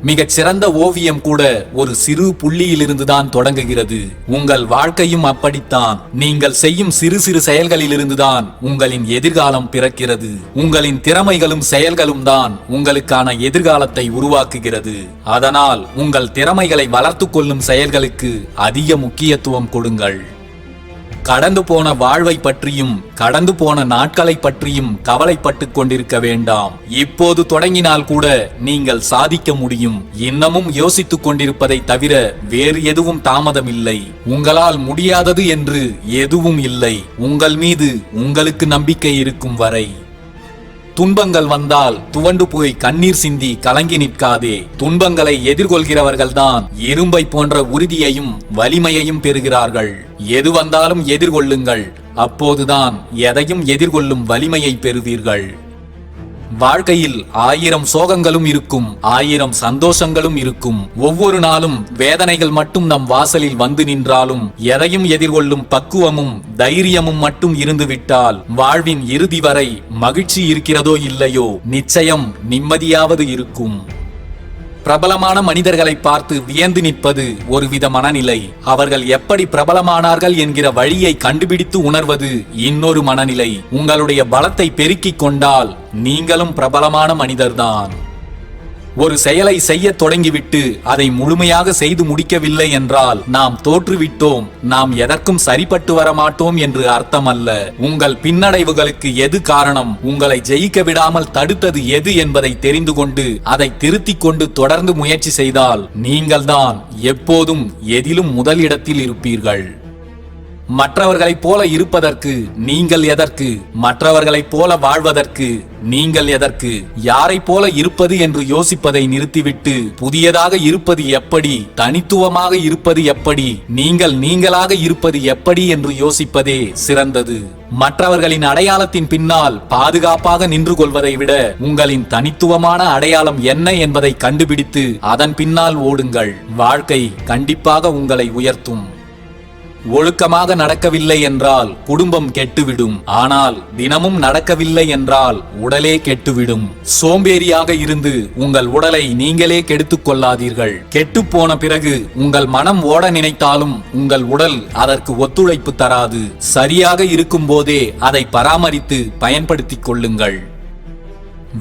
மிகச் சிறந்த ஓவியம் கூட ஒரு சிறு புள்ளியிலிருந்துதான் தொடங்குகிறது. உங்கள் வாழ்க்கையும் அப்படித்தான். நீங்கள் செய்யும் சிறு சிறு செயல்களிலிருந்துதான் உங்களின் எதிர்காலம் பிறக்கிறது. உங்களின் திறமைகளும் செயல்களும் தான் உங்களுக்கான எதிர்காலத்தை உருவாக்குகிறது. அதனால் உங்கள் திறமைகளை வளர்த்து கொள்ளும் செயல்களுக்கு அதிக முக்கியத்துவம் கொடுங்கள். கடந்து போன வாழ்வை பற்றியும் கடந்து போன நாட்களை பற்றியும் கவலைப்பட்டுக் கொண்டிருக்க வேண்டாம். இப்போது தொடங்கினால் கூட நீங்கள் சாதிக்க முடியும். இன்னமும் யோசித்துக் கொண்டிருப்பதை தவிர வேறு எதுவும் தாமதமில்லை. உங்களால் முடியாதது என்று எதுவும் இல்லை. உங்கள் மீது உங்களுக்கு நம்பிக்கை இருக்கும் வரை. துன்பங்கள் வந்தால் துவண்டு போய் கண்ணீர் சிந்தி கலங்கி நிற்காதே. துன்பங்களை எதிர்கொள்கிறவர்கள்தான் இரும்பை போன்ற உறுதியையும் வலிமையையும் பெறுகிறார்கள். எது வந்தாலும் எதிர்கொள்ளுங்கள். அப்போதுதான் எதையும் எதிர்கொள்ளும் வலிமையை பெறுவீர்கள். வாழ்க்கையில் 1000 சோகங்களும் இருக்கும், 1000 சந்தோஷங்களும் இருக்கும். ஒவ்வொரு நாளும் வேதனைகள் மட்டும் நம் வாசலில் வந்து நின்றாலும் எதையும் எதிர்கொள்ளும் பக்குவமும் தைரியமும் மட்டும் இருந்துவிட்டால் வாழ்வின் இறுதி வரை மகிழ்ச்சி இருக்கிறதோ இல்லையோ நிச்சயம் நிம்மதியாவது இருக்கும். பிரபலமான மனிதர்களை பார்த்து வியந்து நிற்பது ஒருவித மனநிலை. அவர்கள் எப்படி பிரபலமானார்கள் என்கிற வழியை கண்டுபிடித்து உணர்வது இன்னொரு மனநிலை. உங்களுடைய பலத்தை பெருக்கிக் கொண்டால் நீங்களும் பிரபலமான மனிதர்தான். ஒரு செயலை செய்ய தொடங்கிவிட்டு அதை முழுமையாக செய்து முடிக்கவில்லை என்றால் நாம் தோற்றுவிட்டோம், நாம் எதற்கும் சரிப்பட்டு வர மாட்டோம் என்று அர்த்தம் அல்ல. உங்கள் பின்னடைவுகளுக்கு எது காரணம், உங்களை ஜெயிக்க விடாமல் தடுத்தது எது என்பதை தெரிந்து கொண்டு அதை திருத்திக் கொண்டு தொடர்ந்து முயற்சி செய்தால் நீங்கள்தான் எப்போதும் எதிலும் முதலிடத்தில் இருப்பீர்கள். மற்றவர்களைப் போல இருப்பதற்கு நீங்கள் எதற்கு? மற்றவர்களைப் போல வாழ்வதற்கு நீங்கள் எதற்கு? யாரை போல இருப்பது என்று யோசிப்பதை நிறுத்திவிட்டு புதியதாக இருப்பது எப்படி, தனித்துவமாக இருப்பது எப்படி, நீங்கள் நீங்களாக இருப்பது எப்படி என்று யோசிப்பதே சிறந்தது. மற்றவர்களின் அடையாளத்தின் பின்னால் பாதுகாப்பாக நின்று கொள்வதை விட உங்களின் தனித்துவமான அடையாளம் என்ன என்பதை கண்டுபிடித்து அதன் பின்னால் ஓடுங்கள். வாழ்க்கை கண்டிப்பாக உங்களை உயர்த்தும். ஒழுக்கமாக நடக்கவில்லை என்றால் குடும்பம் கெட்டுவிடும். ஆனால் தினமும் நடக்கவில்லை என்றால் உடலே கெட்டுவிடும். சோம்பேறியாக இருந்து உங்கள் உடலை நீங்களே கெடுத்துக் கொள்ளாதீர்கள். கெட்டுப் போன பிறகு உங்கள் மனம் ஓட நினைத்தாலும் உங்கள் உடல் அதற்கு ஒத்துழைப்பு தராது. சரியாக இருக்கும் போதே அதை பராமரித்து பயன்படுத்திக் கொள்ளுங்கள்.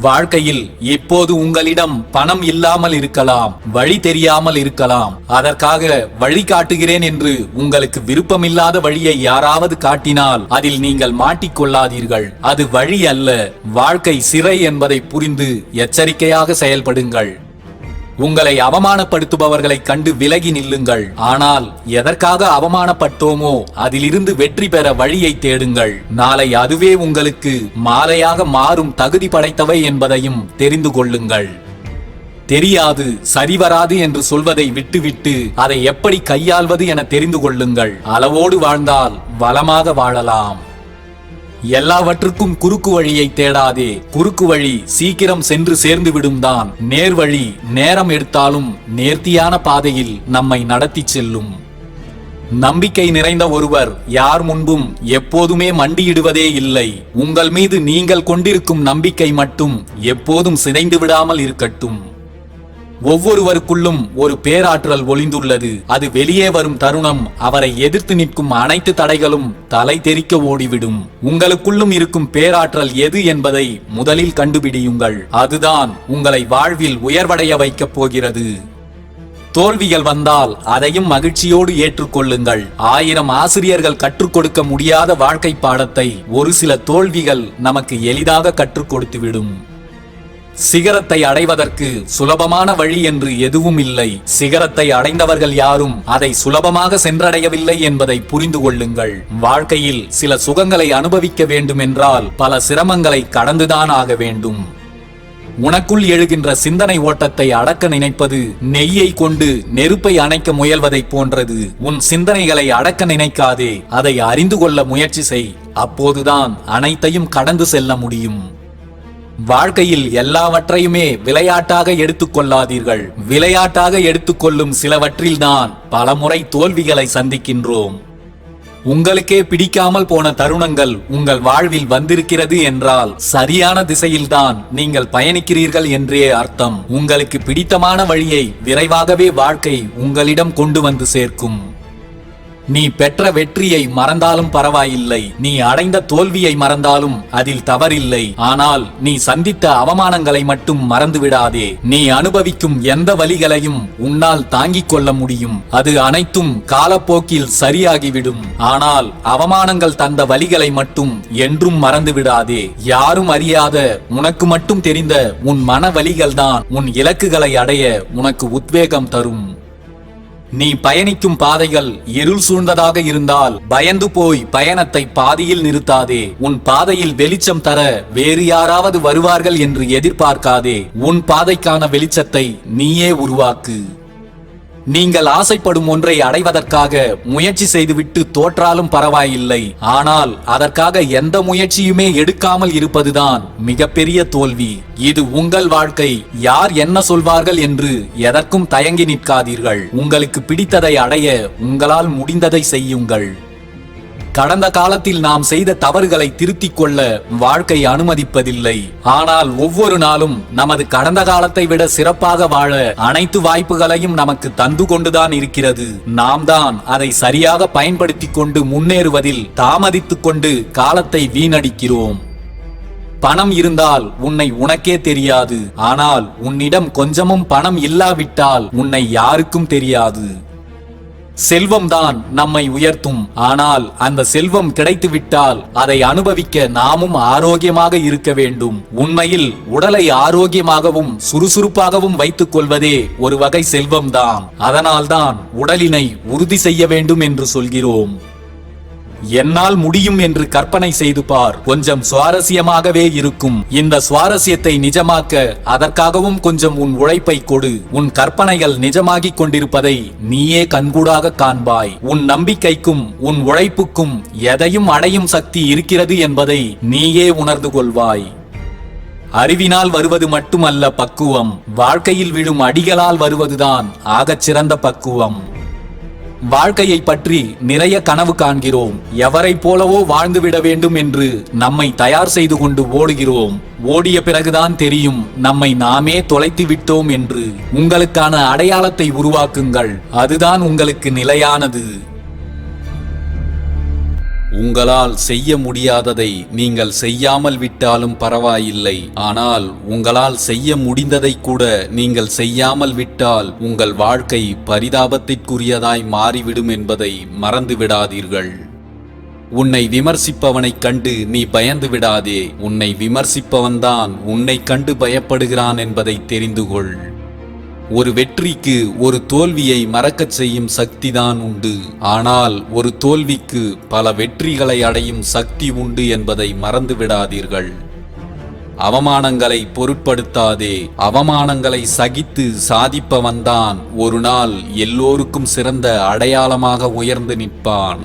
வாழ்க்கையில் இப்போது உங்களிடம் பணம் இல்லாமல் இருக்கலாம், வழி தெரியாமல் இருக்கலாம். அதற்காக வழி காட்டுகிறேன் என்று உங்களுக்கு விருப்பமில்லாத வழியை யாராவது காட்டினால் அதில் நீங்கள் மாட்டிக்கொள்ளாதீர்கள். அது வழி அல்ல, வாழ்க்கை சிறை என்பதை புரிந்து எச்சரிக்கையாக செயல்படுங்கள். உங்களை அவமானப்படுத்துபவர்களை கண்டு விலகி நில்லுங்கள். ஆனால் எதற்காக அவமானப்பட்டோமோ அதிலிருந்து வெற்றி பெற வழியை தேடுங்கள். நாளை அதுவே உங்களுக்கு மாலையாக மாறும் தகுதி படைத்தவை என்பதையும் தெரிந்து கொள்ளுங்கள். தெரியாது, சரிவராது என்று சொல்வதை விட்டுவிட்டு அதை எப்படி கையாள்வது என தெரிந்து கொள்ளுங்கள். அளவோடு வாழ்ந்தால் வளமாக வாழலாம். எல்லாவற்றுக்கும் குறுக்கு வழியை தேடாதே. குறுக்கு வழி சீக்கிரம் சென்று சேர்ந்து விடும் தான். நேர்வழி நேரம் எடுத்தாலும் நேர்த்தியான பாதையில் நம்மை நடத்தி செல்லும். நம்பிக்கை நிறைந்த ஒருவர் யார் முன்பும் எப்போதுமே மண்டியிடுவதே இல்லை. உங்கள் மீது நீங்கள் கொண்டிருக்கும் நம்பிக்கை மட்டும் எப்போதும் சிதைந்து விடாமல் இருக்கட்டும். ஒவ்வொருவருக்குள்ளும் ஒரு பேராற்றல் ஒளிந்துள்ளது. அது வெளியே வரும் தருணம் அவரை எதிர்த்து நிற்கும் அனைத்து தடைகளும் தலை தெறிக்க ஓடிவிடும். உங்களுக்குள்ளும் இருக்கும் பேராற்றல் எது என்பதை முதலில் கண்டுபிடியுங்கள். அதுதான் உங்களை வாழ்வில் உயர்வடைய வைக்கப் போகிறது. தோல்விகள் வந்தால் அதையும் மகிழ்ச்சியோடு ஏற்றுக்கொள்ளுங்கள். 1000 ஆசிரியர்கள் கற்றுக் கொடுக்க முடியாத வாழ்க்கை பாடத்தை ஒரு சில தோல்விகள் நமக்கு எளிதாக கற்றுக் கொடுத்துவிடும். சிகரத்தை அடைவதற்கு சுலபமான வழி என்று எதுவும் இல்லை. சிகரத்தை அடைந்தவர்கள் யாரும் அதை சுலபமாக சென்றடையவில்லை என்பதை புரிந்து கொள்ளுங்கள். வாழ்க்கையில் சில சுகங்களை அனுபவிக்க வேண்டும் என்றால் பல சிரமங்களை கடந்துதான் ஆக வேண்டும். உனக்குள் எழுகின்ற சிந்தனை ஓட்டத்தை அடக்க நினைப்பது நெய்யை கொண்டு நெருப்பை அணைக்க முயல்வதை போன்றது. உன் சிந்தனைகளை அடக்க நினைக்காதே, அதை அறிந்து கொள்ள முயற்சி செய். அப்போதுதான் அனைத்தையும் கடந்து செல்ல முடியும். வாழ்க்கையில் எல்லாவற்றையுமே விளையாட்டாக எடுத்துக்கொள்ளாதீர்கள். விளையாட்டாக எடுத்துக்கொள்ளும் சிலவற்றில்தான் பலமுறை தோல்விகளை சந்திக்கின்றோம். உங்களுக்கே பிடிக்காமல் போன தருணங்கள் உங்கள் வாழ்வில் வந்திருக்கிறது என்றால் சரியான திசையில்தான் நீங்கள் பயணிக்கிறீர்கள் என்றே அர்த்தம். உங்களுக்கு பிடித்தமான வழியை விரைவாகவே வாழ்க்கை உங்களிடம் கொண்டு வந்து சேர்க்கும். நீ பெற்ற வெற்றியை மறந்தாலும் பரவாயில்லை, நீ அடைந்த தோல்வியை மறந்தாலும் அதில் தவறில்லை. ஆனால் நீ சந்தித்த அவமானங்களை மட்டும் மறந்து விடாதே. நீ அனுபவிக்கும் எந்த வலிகளையும் உன்னால் தாங்கிக் கொள்ள முடியும். அது அனைத்தும் காலப்போக்கில் சரியாகிவிடும். ஆனால் அவமானங்கள் தந்த வலிகளை மட்டும் என்றும் மறந்து விடாதே. யாரும் அறியாத உனக்கு மட்டும் தெரிந்த உன் மன வலிகள்தான் உன் இலக்குகளை அடைய உனக்கு உத்வேகம் தரும். நீ பயணிக்கும் பாதைகள் இருள் சூழ்ந்ததாக இருந்தால் பயந்து போய் பயணத்தை பாதியில் நிறுத்தாதே. உன் பாதையில் வெளிச்சம் தர வேறு யாராவது வருவார்கள் என்று எதிர்பார்க்காதே. உன் பாதைக்கான வெளிச்சத்தை நீயே உருவாக்கு. நீங்கள் ஆசைப்படும் ஒன்றை அடைவதற்காக முயற்சி செய்துவிட்டு தோற்றாலும் பரவாயில்லை. ஆனால் அதற்காக எந்த முயற்சியுமே எடுக்காமல் இருப்பதுதான் மிகப்பெரிய தோல்வி. இது உங்கள் வாழ்க்கை. யார் என்ன சொல்வார்கள் என்று எதற்கும் தயங்கி நிற்காதீர்கள். உங்களுக்கு பிடித்ததை அடைய உங்களால் முடிந்ததை செய்யுங்கள். கடந்த காலத்தில் நாம் செய்த தவறுகளை திருத்திக் கொள்ள வாழ்க்கை அனுமதிப்பதில்லை. ஆனால் ஒவ்வொரு நாளும் நமது கடந்த காலத்தை விட சிறப்பாக வாழ அனைத்து வாய்ப்புகளையும் நமக்கு தந்து கொண்டுதான் இருக்கிறது. நாம் தான் அதை சரியாக பயன்படுத்திக் கொண்டு முன்னேறுவதில் தாமதித்துக் கொண்டு காலத்தை வீணடிக்கிறோம். பணம் இருந்தால் உன்னை உனக்கே தெரியாது. ஆனால் உன்னிடம் கொஞ்சமும் பணம் இல்லாவிட்டால் உன்னை யாருக்கும் தெரியாது. செல்வம் தான் நம்மை உயர்த்தும். ஆனால் அந்த செல்வம் கிடைத்துவிட்டால் அதை அனுபவிக்க நாமும் ஆரோக்கியமாக இருக்க வேண்டும். உண்மையில் உடலை ஆரோக்கியமாகவும் சுறுசுறுப்பாகவும் வைத்துக் கொள்வதே ஒரு வகை செல்வம்தான். அதனால்தான் உடலினை உறுதி செய்ய வேண்டும் என்று சொல்கிறோம். என்னால் முடியும் என்று கற்பனை செய்து பார். கொஞ்சம் சுவாரஸ்யமாகவே இருக்கும். இந்த சுவாரஸ்யத்தை நிஜமாக்க அதற்காகவும் கொஞ்சம் உன் உழைப்பை கொடு. உன் கற்பனைகள் நிஜமாகிக் கொண்டிருப்பதை நீயே கண்கூடாக காண்பாய். உன் நம்பிக்கைக்கும் உன் உழைப்புக்கும் எதையும் அடையும் சக்தி இருக்கிறது என்பதை நீயே உணர்ந்து கொள்வாய். அறிவினால் வருவது மட்டுமல்ல பக்குவம், வாழ்க்கையில் விழும் அடிகளால் வருவதுதான் ஆகச் சிறந்த பக்குவம். வாழ்க்கையை பற்றி நிறைய கனவு காண்கிறோம். எவரைப் போலவோ வாழ்ந்துவிட வேண்டும் என்று நம்மை தயார் செய்து கொண்டு ஓடுகிறோம். ஓடிய பிறகுதான் தெரியும் நம்மை நாமே தொலைத்து விட்டோம் என்று. உங்களுக்கான அடையாளத்தை உருவாக்குங்கள். அதுதான் உங்களுக்கு நிலையானது. உங்களால் செய்ய முடியாததை நீங்கள் செய்யாமல் விட்டாலும் பரவாயில்லை. ஆனால் உங்களால் செய்ய முடிந்ததை கூட நீங்கள் செய்யாமல் விட்டால் உங்கள் வாழ்க்கை பரிதாபத்திற்குரியதாய் மாறிவிடும் என்பதை மறந்து விடாதீர்கள். உன்னை விமர்சிப்பவனைக் கண்டு நீ பயந்து விடாதே. உன்னை விமர்சிப்பவன்தான் உன்னை கண்டு பயப்படுகிறான் என்பதை தெரிந்து கொள். ஒரு வெற்றிக்கு ஒரு தோல்வியை மறக்கச் செய்யும் சக்திதான் உண்டு. ஆனால் ஒரு தோல்விக்கு பல வெற்றிகளை அடையும் சக்தி உண்டு என்பதை மறந்து விடாதீர்கள். அவமானங்களை பொருட்படுத்தாதே. அவமானங்களை சகித்து சாதிப்பவன்தான் ஒரு நாள் எல்லோருக்கும் சிறந்த அடையாளமாக உயர்ந்து நிற்பான்.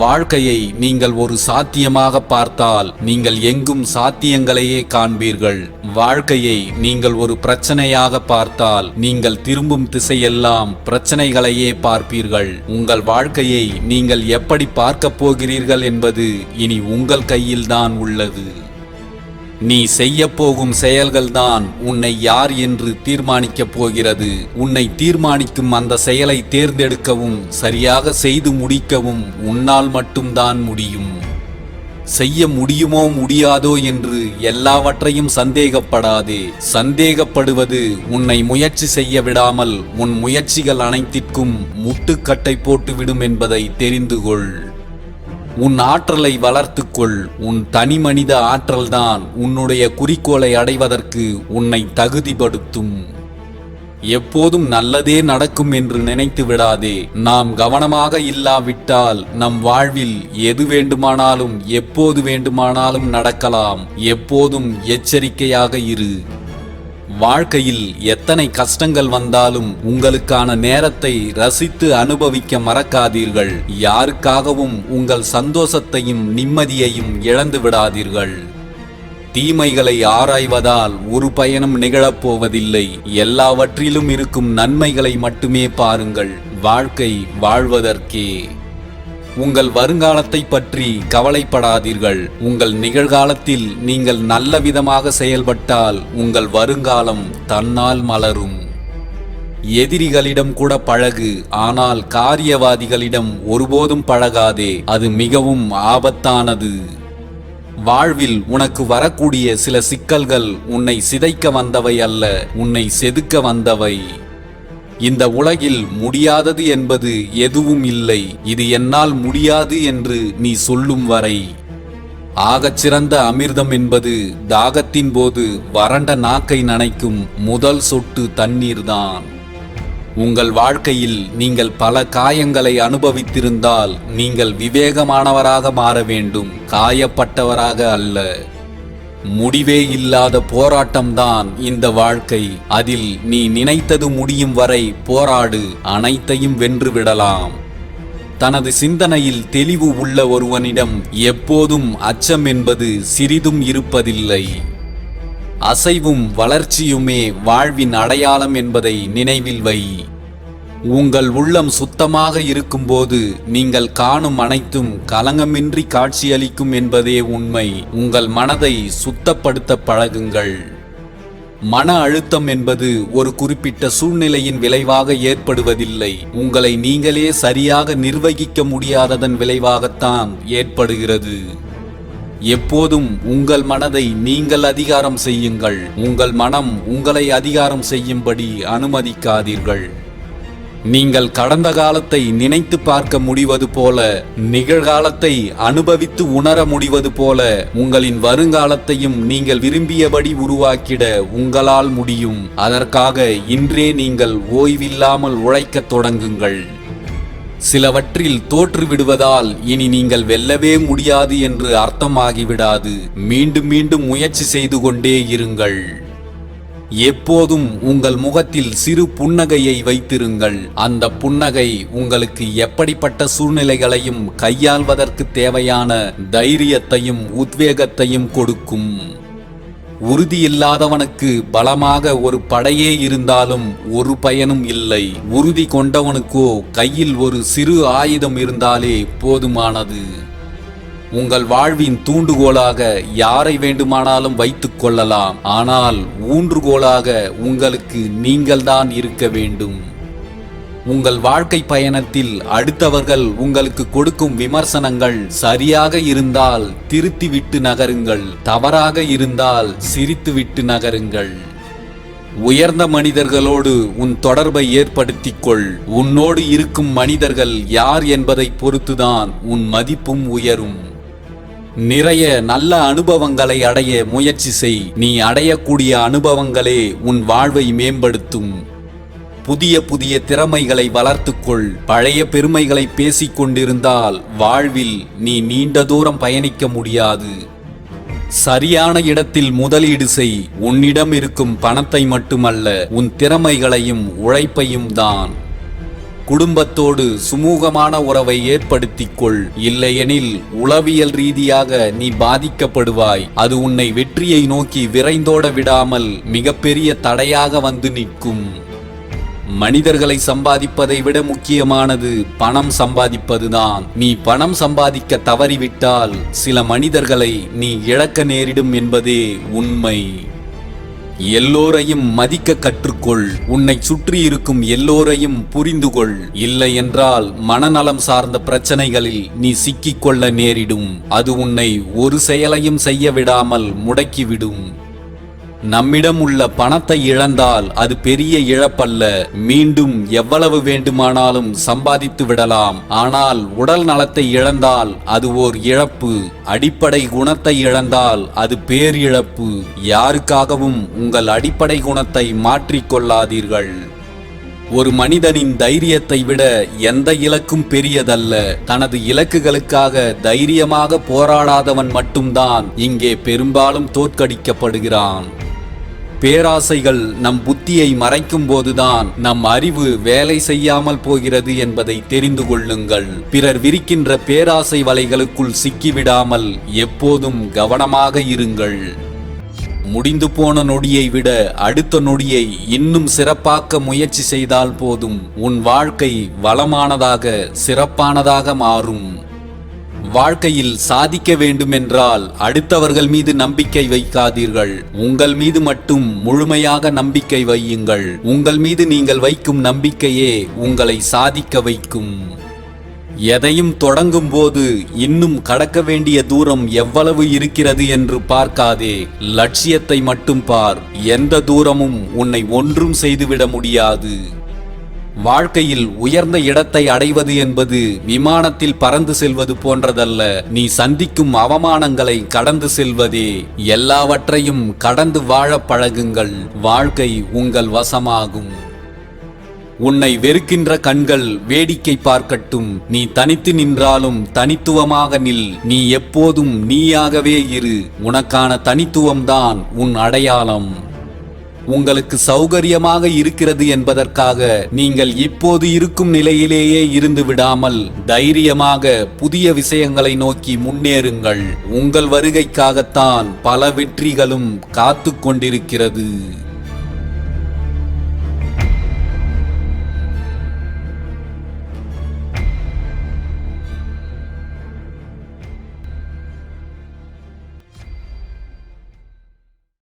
வாழ்க்கையை நீங்கள் ஒரு சாத்தியமாக பார்த்தால் நீங்கள் எங்கும் சாத்தியங்களையே காண்பீர்கள். வாழ்க்கையை நீங்கள் ஒரு பிரச்சனையாக பார்த்தால் நீங்கள் திரும்பும் திசையெல்லாம் பிரச்சனைகளையே பார்ப்பீர்கள். உங்கள் வாழ்க்கையை நீங்கள் எப்படி பார்க்கப் போகிறீர்கள் என்பது இனி உங்கள் கையில்தான் உள்ளது. நீ செய்ய போகும் செயல்கள்தான் உன்னை யார் என்று தீர்மானிக்கப் போகிறது. உன்னை தீர்மானிக்கும் அந்த செயலை தேர்ந்தெடுக்கவும் சரியாக செய்து முடிக்கவும் உன்னால் மட்டும்தான் முடியும். செய்ய முடியுமோ முடியாதோ என்று எல்லாவற்றையும் சந்தேகப்படாதே. சந்தேகப்படுவது உன்னை முயற்சி செய்ய விடாமல் உன் முயற்சிகள் அனைத்திற்கும் முட்டுக்கட்டை போட்டுவிடும் என்பதை தெரிந்து கொள். உன் ஆற்றலை வளர்த்துக்கொள். உன் தனி மனித ஆற்றல்தான் உன்னுடைய குறிக்கோளை அடைவதற்கு உன்னை தகுதிப்படுத்தும். எப்போதும் நல்லதே நடக்கும் என்று நினைத்து விடாதே. நாம் கவனமாக இல்லாவிட்டால் நம் வாழ்வில் எது வேண்டுமானாலும் எப்போது வேண்டுமானாலும் நடக்கலாம். எப்போதும் எச்சரிக்கையாக இரு. வாழ்க்கையில் எத்தனை கஷ்டங்கள் வந்தாலும் உங்களுக்கான நேரத்தை ரசித்து அனுபவிக்க மறக்காதீர்கள். யாருக்காகவும் உங்கள் சந்தோஷத்தையும் நிம்மதியையும் இழந்து விடாதீர்கள். தீமைகளை ஆராய்வதால் ஒரு பயனும் நிகழப்போவதில்லை. எல்லாவற்றிலும் இருக்கும் நன்மைகளை மட்டுமே பாருங்கள். வாழ்க்கை வாழ்வதற்கே. உங்கள் வருங்காலத்தை பற்றி கவலைப்படாதீர்கள். உங்கள் நிகழ்காலத்தில் நீங்கள் நல்ல விதமாக செயல்பட்டால் உங்கள் வருங்காலம் தன்னால் மலரும். எதிரிகளிடம் கூட பழகு, ஆனால் காரியவாதிகளிடம் ஒருபோதும் பழகாதே. அது மிகவும் ஆபத்தானது. வாழ்வில் உனக்கு வரக்கூடிய சில சிக்கல்கள் உன்னை சிதைக்க வந்தவை அல்ல, உன்னை செதுக்க வந்தவை. இந்த உலகில் முடியாதது என்பது எதுவும் இல்லை. இது என்னால் முடியாது என்று நீ சொல்லும் வரை. ஆகச்சிறந்த அமிர்தம் என்பது தாகத்தின் போது வறண்ட நாக்கை நனைக்கும் முதல் சொட்டு தண்ணீர்தான். உங்கள் வாழ்க்கையில் நீங்கள் பல காயங்களை அனுபவித்திருந்தால் நீங்கள் விவேகமானவராக மாற வேண்டும், காயப்பட்டவராக அல்ல. முடிவே இல்லாத போராட்டம்தான் இந்த வாழ்க்கை. அதில் நீ நினைத்தது முடியும் வரை போராடு. அனைத்தையும் வென்றுவிடலாம். தனது சிந்தனையில் தெளிவு உள்ள ஒருவனிடம் எப்போதும் அச்சம் என்பது சிறிதும் இருப்பதில்லை. அசைவும் வளர்ச்சியுமே வாழ்வின் அடையாளம் என்பதை நினைவில் வை. உங்கள் உள்ளம் சுத்தமாக இருக்கும்போது நீங்கள் காணும் அனைத்தும் கலங்கமின்றி காட்சியளிக்கும் என்பதே உண்மை. உங்கள் மனதை சுத்தப்படுத்த பழகுங்கள். மன அழுத்தம் என்பது ஒரு குறிப்பிட்ட சூழ்நிலையின் விளைவாக ஏற்படுவதில்லை. உங்களை நீங்களே சரியாக நிர்வகிக்க முடியாததன் விளைவாகத்தான் ஏற்படுகிறது. எப்போதும் உங்கள் மனதை நீங்கள் அதிகாரம் செய்யுங்கள். உங்கள் மனம் உங்களை அதிகாரம் செய்யும்படி அனுமதிக்காதீர்கள். நீங்கள் கடந்த காலத்தை நினைத்து பார்க்க முடிவது போல, நிகழ்காலத்தை அனுபவித்து உணர முடிவது போல, உங்களின் வருங்காலத்தையும் நீங்கள் விரும்பியபடி உருவாக்கிட உங்களால் முடியும். அதற்காக இன்றே நீங்கள் ஓய்வில்லாமல் உழைக்கத் தொடங்குங்கள். சிலவற்றில் தோற்றுவிடுவதால் இனி நீங்கள் வெல்லவே முடியாது என்று அர்த்தமாகிவிடாது. மீண்டும் மீண்டும் முயற்சி செய்து கொண்டே இருங்கள். எப்போதும் உங்கள் முகத்தில் சிறு புன்னகையை வைத்திருங்கள். அந்த புன்னகை உங்களுக்கு எப்படிப்பட்ட சூழ்நிலைகளையும் கையாள்வதற்கு தேவையான தைரியத்தையும் உத்வேகத்தையும் கொடுக்கும். உறுதியில்லாதவனுக்கு பலமாக ஒரு படையே இருந்தாலும் ஒரு பயனும் இல்லை. உறுதி கொண்டவனுக்கோ கையில் ஒரு சிறு ஆயுதம் இருந்தாலே போதுமானது. உங்கள் வாழ்வின் தூண்டுகோலாக யாரை வேண்டுமானாலும் வைத்துக் கொள்ளலாம். ஆனால் ஊன்றுகோலாக உங்களுக்கு நீங்கள்தான் இருக்க வேண்டும். உங்கள் வாழ்க்கை பயணத்தில் அடுத்தவர்கள் உங்களுக்கு கொடுக்கும் விமர்சனங்கள் சரியாக இருந்தால் திருத்திவிட்டு நகருங்கள். தவறாக இருந்தால் சிரித்துவிட்டு நகருங்கள். உயர்ந்த மனிதர்களோடு உன் தொடர்பை ஏற்படுத்திக் கொள். உன்னோடு இருக்கும் மனிதர்கள் யார் என்பதை பொறுத்துதான் உன் மதிப்பும் உயரும். நிறைய நல்ல அனுபவங்களை அடைய முயற்சி செய். நீ அடையக்கூடிய அனுபவங்களே உன் வாழ்வை மேம்படுத்தும். புதிய புதிய திறமைகளை வளர்த்துக்கொள். பழைய பெருமைகளை பேசிக் கொண்டிருந்தால் வாழ்வில் நீ நீண்ட தூரம் பயணிக்க முடியாது. சரியான இடத்தில் முதலீடு செய். உன்னிடம் இருக்கும் பணத்தை மட்டுமல்ல, உன் திறமைகளையும் உழைப்பையும் தான். குடும்பத்தோடு சுமூகமான உறவை ஏற்படுத்திக் கொள். இல்லையெனில் உளவியல் ரீதியாக நீ பாதிக்கப்படுவாய். அது உன்னை வெற்றியை நோக்கி விரைந்தோட விடாமல் மிகப்பெரிய தடையாக வந்து நிற்கும். மனிதர்களை சம்பாதிப்பதை விட முக்கியமானது பணம் சம்பாதிப்பதுதான். நீ பணம் சம்பாதிக்க தவறிவிட்டால் சில மனிதர்களை நீ இழக்க நேரிடும் என்பதே உண்மை. எல்லோரையும் மதிக்க கற்றுக்கொள். உன்னை சுற்றி இருக்கும் எல்லோரையும் புரிந்து கொள். இல்லை என்றால் மனநலம் சார்ந்த பிரச்சனைகளில் நீ சிக்கிக்கொள்ள நேரிடும். அது உன்னை ஒரு செயலையும் செய்ய விடாமல் முடக்கிவிடும். நம்மிடம் உள்ள பணத்தை இழந்தால் அது பெரிய இழப்பல்ல. மீண்டும் எவ்வளவு வேண்டுமானாலும் சம்பாதித்து விடலாம். ஆனால் உடல் நலத்தை இழந்தால் அது ஓர் இழப்பு. அடிப்படை குணத்தை இழந்தால் அது பேரிழப்பு. யாருக்காகவும் உங்கள் அடிப்படை குணத்தை மாற்றிக்கொள்ளாதீர்கள். ஒரு மனிதனின் தைரியத்தை விட எந்த இலக்கும் பெரியதல்ல. தனது இலக்குகளுக்காக தைரியமாக போராடாதவன் மட்டும்தான் இங்கே பெரும்பாலும் தோற்கடிக்கப்படுகிறான். பேராசைகள் நம் புத்தியை மறைக்கும் போதுதான் நம் அறிவு வேலை செய்யாமல் போகிறது என்பதை தெரிந்து கொள்ளுங்கள். பிறர் விரிக்கின்ற பேராசை வலைகளுக்குள் சிக்கிவிடாமல் எப்போதும் கவனமாக இருங்கள். முடிந்து போன நொடியை விட அடுத்த நொடியை இன்னும் சிறப்பாக்க முயற்சி செய்தால் போதும். உன் வாழ்க்கை வளமானதாக சிறப்பானதாக மாறும். வாழ்க்கையில் சாதிக்க வேண்டுமென்றால் அடுத்தவர்கள் மீது நம்பிக்கை வைக்காதீர்கள். உங்கள் மீது மட்டும் முழுமையாக நம்பிக்கை வையுங்கள். உங்கள் மீது நீங்கள் வைக்கும் நம்பிக்கையே உங்களை சாதிக்க வைக்கும். எதையும் தொடங்கும் போது இன்னும் கடக்க வேண்டிய தூரம் எவ்வளவு இருக்கிறது என்று பார்க்காதே. லட்சியத்தை மட்டும் பார். எந்த தூரமும் உன்னை ஒன்றும் செய்துவிட முடியாது. வாழ்க்கையில் உயர்ந்த இடத்தை அடைவது என்பது விமானத்தில் பறந்து செல்வது போன்றதல்ல. நீ சந்திக்கும் அவமானங்களை கடந்து செல்வதே. எல்லாவற்றையும் கடந்து வாழ பழகுங்கள். வாழ்க்கை உங்கள் வசமாகும். உன்னை வெறுக்கின்ற கண்கள் வேடிக்கை பார்க்கட்டும். நீ தனித்து நின்றாலும் தனித்துவமாக நில். நீ எப்போதும் நீயாகவே இரு. உனக்கான தனித்துவம்தான் உன் அடையாளம். உங்களுக்கு சௌகரியமாக இருக்கிறது என்பதற்காக நீங்கள் இப்போது இருக்கும் நிலையிலேயே இருந்து விடாமல் தைரியமாக புதிய விஷயங்களை நோக்கி முன்னேறுங்கள். உங்கள் வருகைக்காகத்தான் பல வெற்றிகளும் காத்து கொண்டிருக்கிறது.